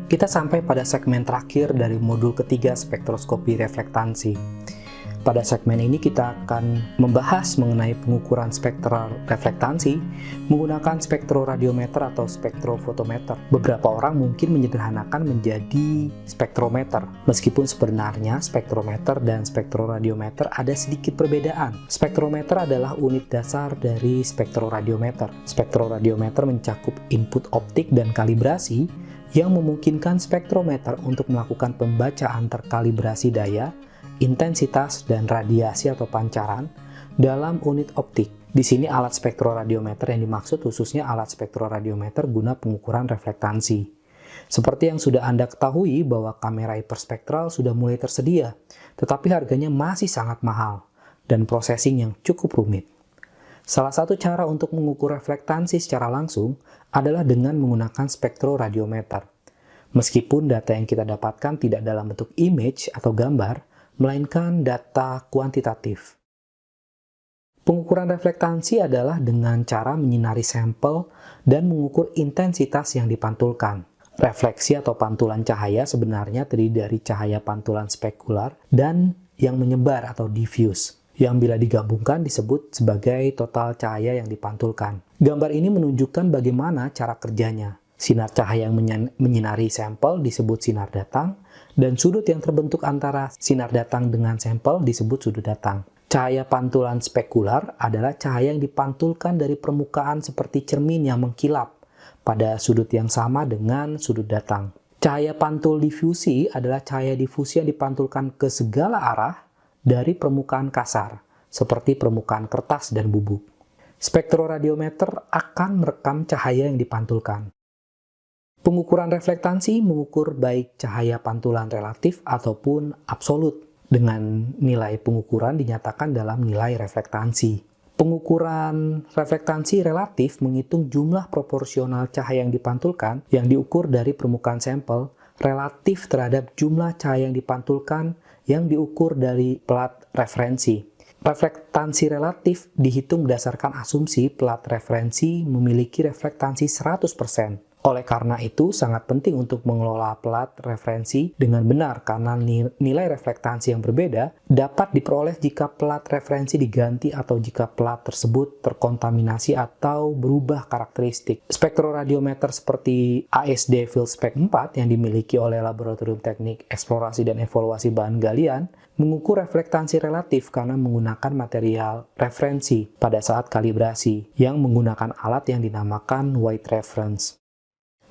Kita sampai pada segmen terakhir dari modul ketiga spektroskopi reflektansi. Pada segmen ini kita akan membahas mengenai pengukuran spektral reflektansi menggunakan spektroradiometer atau spektrofotometer. Beberapa orang mungkin menyederhanakan menjadi spektrometer, meskipun sebenarnya spektrometer dan spektroradiometer ada sedikit perbedaan. Spektrometer adalah unit dasar dari spektroradiometer. Spektroradiometer mencakup input optik dan kalibrasi yang memungkinkan spektrometer untuk melakukan pembacaan terkalibrasi daya, intensitas, dan radiasi atau pancaran dalam unit optik. Di sini alat spektroradiometer yang dimaksud khususnya alat spektroradiometer guna pengukuran reflektansi. Seperti yang sudah Anda ketahui bahwa kamera hiperspektral sudah mulai tersedia, tetapi harganya masih sangat mahal dan processing yang cukup rumit. Salah satu cara untuk mengukur reflektansi secara langsung adalah dengan menggunakan spektroradiometer. Meskipun data yang kita dapatkan tidak dalam bentuk image atau gambar, melainkan data kuantitatif. Pengukuran reflektansi adalah dengan cara menyinari sampel dan mengukur intensitas yang dipantulkan. Refleksi atau pantulan cahaya sebenarnya terdiri dari cahaya pantulan spekular dan yang menyebar atau diffuse, yang bila digabungkan disebut sebagai total cahaya yang dipantulkan. Gambar ini menunjukkan bagaimana cara kerjanya. Sinar cahaya yang menyinari sampel disebut sinar datang, dan sudut yang terbentuk antara sinar datang dengan sampel disebut sudut datang. Cahaya pantulan spekular adalah cahaya yang dipantulkan dari permukaan seperti cermin yang mengkilap pada sudut yang sama dengan sudut datang. Cahaya pantul difusi adalah cahaya difusi yang dipantulkan ke segala arah dari permukaan kasar, seperti permukaan kertas dan bubuk. Spektroradiometer akan merekam cahaya yang dipantulkan. Pengukuran reflektansi mengukur baik cahaya pantulan relatif ataupun absolut. Dengan nilai pengukuran dinyatakan dalam nilai reflektansi. Pengukuran reflektansi relatif menghitung jumlah proporsional cahaya yang dipantulkan yang diukur dari permukaan sampel relatif terhadap jumlah cahaya yang dipantulkan yang diukur dari plat referensi. Reflektansi relatif dihitung berdasarkan asumsi plat referensi memiliki reflektansi 100%. Oleh karena itu, sangat penting untuk mengelola plat referensi dengan benar karena nilai reflektansi yang berbeda dapat diperoleh jika plat referensi diganti atau jika plat tersebut terkontaminasi atau berubah karakteristik. Spektroradiometer seperti ASD Fieldspec 4 yang dimiliki oleh Laboratorium Teknik Eksplorasi dan Evaluasi Bahan Galian mengukur reflektansi relatif karena menggunakan material referensi pada saat kalibrasi yang menggunakan alat yang dinamakan white reference.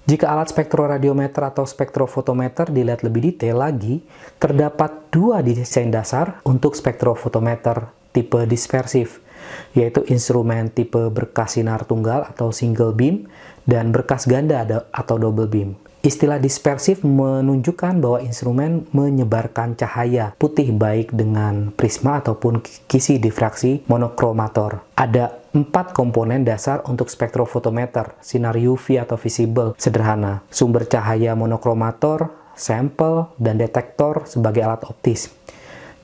Jika alat spektroradiometer atau spektrofotometer dilihat lebih detail lagi, terdapat dua desain dasar untuk spektrofotometer tipe dispersif, yaitu instrumen tipe berkas sinar tunggal atau single beam dan berkas ganda atau double beam. Istilah dispersif menunjukkan bahwa instrumen menyebarkan cahaya putih baik dengan prisma ataupun kisi difraksi monokromator. Ada 4 komponen dasar untuk spektrofotometer, sinar UV atau visible sederhana, sumber cahaya monokromator, sampel, dan detektor sebagai alat optis.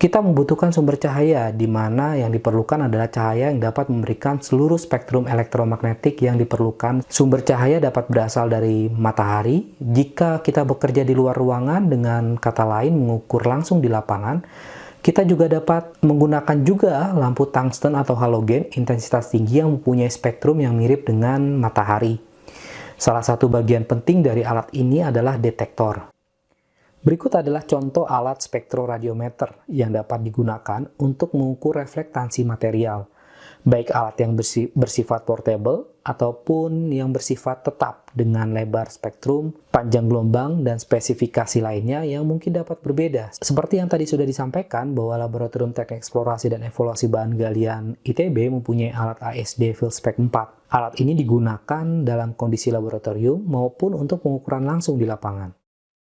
Kita membutuhkan sumber cahaya di mana yang diperlukan adalah cahaya yang dapat memberikan seluruh spektrum elektromagnetik yang diperlukan. Sumber cahaya dapat berasal dari matahari. Jika kita bekerja di luar ruangan, dengan kata lain mengukur langsung di lapangan, kita juga dapat menggunakan juga lampu tungsten atau halogen intensitas tinggi yang mempunyai spektrum yang mirip dengan matahari. Salah satu bagian penting dari alat ini adalah detektor. Berikut adalah contoh alat spektroradiometer yang dapat digunakan untuk mengukur reflektansi material, baik alat yang bersifat portable ataupun yang bersifat tetap dengan lebar spektrum, panjang gelombang, dan spesifikasi lainnya yang mungkin dapat berbeda. Seperti yang tadi sudah disampaikan bahwa Laboratorium Teknik Eksplorasi dan Evaluasi Bahan Galian ITB mempunyai alat ASD Fieldspec 4. Alat ini digunakan dalam kondisi laboratorium maupun untuk pengukuran langsung di lapangan.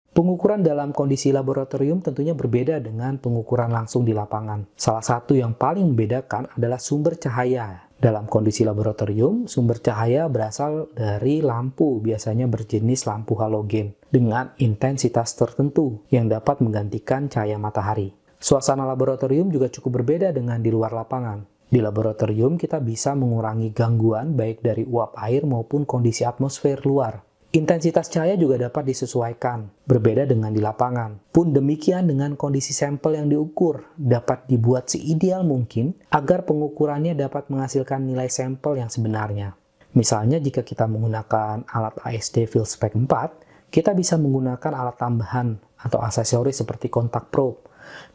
Pengukuran dalam kondisi laboratorium tentunya berbeda dengan pengukuran langsung di lapangan. Salah satu yang paling membedakan adalah sumber cahaya. Dalam kondisi laboratorium, sumber cahaya berasal dari lampu, biasanya berjenis lampu halogen, dengan intensitas tertentu yang dapat menggantikan cahaya matahari. Suasana laboratorium juga cukup berbeda dengan di luar lapangan. Di laboratorium, kita bisa mengurangi gangguan baik dari uap air maupun kondisi atmosfer luar. Intensitas cahaya juga dapat disesuaikan, berbeda dengan di lapangan. Pun demikian dengan kondisi sampel yang diukur, dapat dibuat seideal mungkin agar pengukurannya dapat menghasilkan nilai sampel yang sebenarnya. Misalnya jika kita menggunakan alat ASD Field Spec 4, kita bisa menggunakan alat tambahan atau aksesoris seperti kontak probe,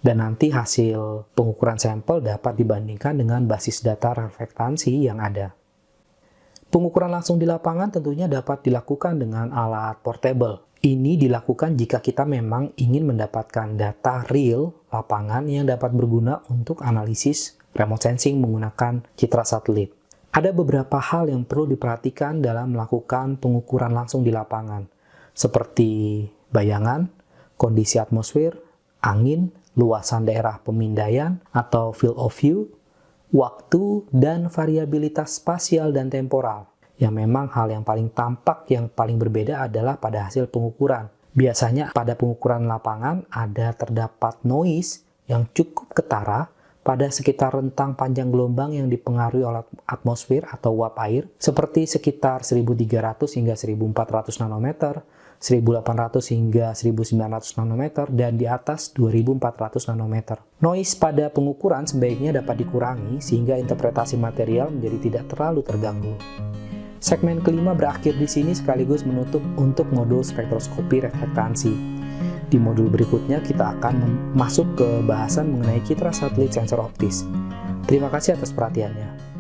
dan nanti hasil pengukuran sampel dapat dibandingkan dengan basis data reflektansi yang ada. Pengukuran langsung di lapangan tentunya dapat dilakukan dengan alat portable. Ini dilakukan jika kita memang ingin mendapatkan data real lapangan yang dapat berguna untuk analisis remote sensing menggunakan citra satelit. Ada beberapa hal yang perlu diperhatikan dalam melakukan pengukuran langsung di lapangan, seperti bayangan, kondisi atmosfer, angin, luasan daerah pemindaian atau field of view, waktu, dan variabilitas spasial dan temporal. Yang memang hal yang paling tampak yang paling berbeda adalah pada hasil pengukuran. Biasanya pada pengukuran lapangan terdapat noise yang cukup ketara pada sekitar rentang panjang gelombang yang dipengaruhi oleh atmosfer atau uap air, seperti sekitar 1300 hingga 1400 nanometer, 1800 hingga 1900 nanometer, dan di atas 2400 nanometer. Noise pada pengukuran sebaiknya dapat dikurangi sehingga interpretasi material menjadi tidak terlalu terganggu. Segmen kelima berakhir di sini sekaligus menutup untuk modul spektroskopi reflektansi. Di modul berikutnya kita akan masuk ke bahasan mengenai citra satelit sensor optis. Terima kasih atas perhatiannya.